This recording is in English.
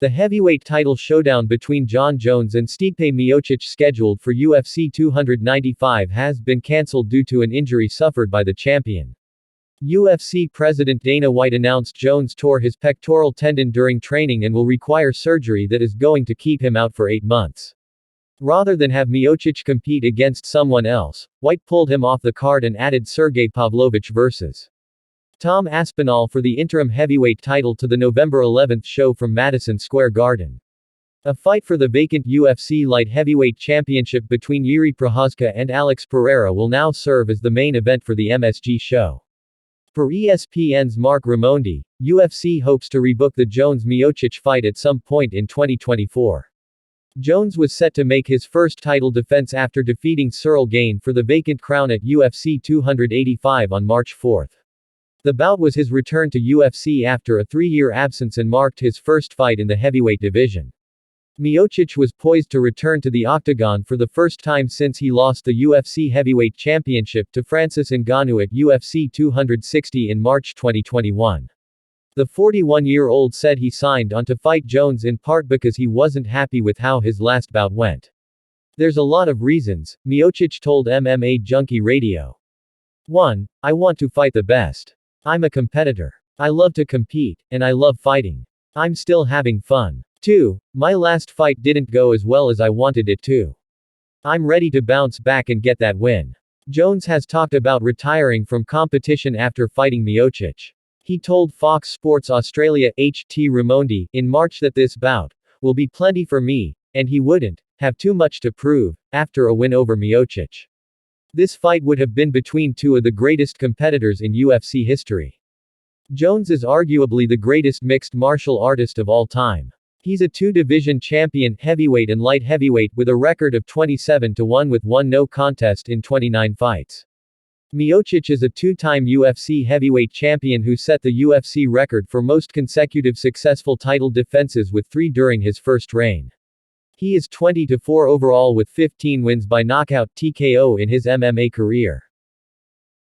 The heavyweight title showdown between Jon Jones and Stipe Miocic scheduled for UFC 295 has been cancelled due to an injury suffered by the champion. UFC President Dana White announced Jones tore his pectoral tendon during training and will require surgery that is going to keep him out for 8 months. Rather than have Miocic compete against someone else, White pulled him off the card and added Sergei Pavlovich vs. Tom Aspinall for the interim heavyweight title to the November 11 show from Madison Square Garden. A fight for the vacant UFC light heavyweight championship between Jiří Procházka and Alex Pereira will now serve as the main event for the MSG show. Per ESPN's Marc Raimondi, UFC hopes to rebook the Jones-Miocic fight at some point in 2024. Jones was set to make his first title defense after defeating Ciryl Gane for the vacant crown at UFC 285 on March 4. The bout was his return to UFC after a 3-year absence and marked his first fight in the heavyweight division. Miocic was poised to return to the octagon for the first time since he lost the UFC heavyweight championship to Francis Ngannou at UFC 260 in March 2021. The 41-year-old said he signed on to fight Jones in part because he wasn't happy with how his last bout went. "There's a lot of reasons," Miocic told MMA Junkie Radio. 1. I want to fight the best. I'm a competitor. I love to compete, and I love fighting. I'm still having fun. 2. My last fight didn't go as well as I wanted it to. I'm ready to bounce back and get that win. Jones has talked about retiring from competition after fighting Miocic. He told Fox Sports Australia HT Raimondi in March that this bout will be plenty for me, and he wouldn't have too much to prove after a win over Miocic. This fight would have been between two of the greatest competitors in UFC history. Jones is arguably the greatest mixed martial artist of all time. He's a 2-division champion, heavyweight and light heavyweight, with a record of 27-1 with 1 no contest in 29 fights. Miocic is a 2-time UFC heavyweight champion who set the UFC record for most consecutive successful title defenses with 3 during his first reign. He is 20-4 overall with 15 wins by knockout TKO in his MMA career.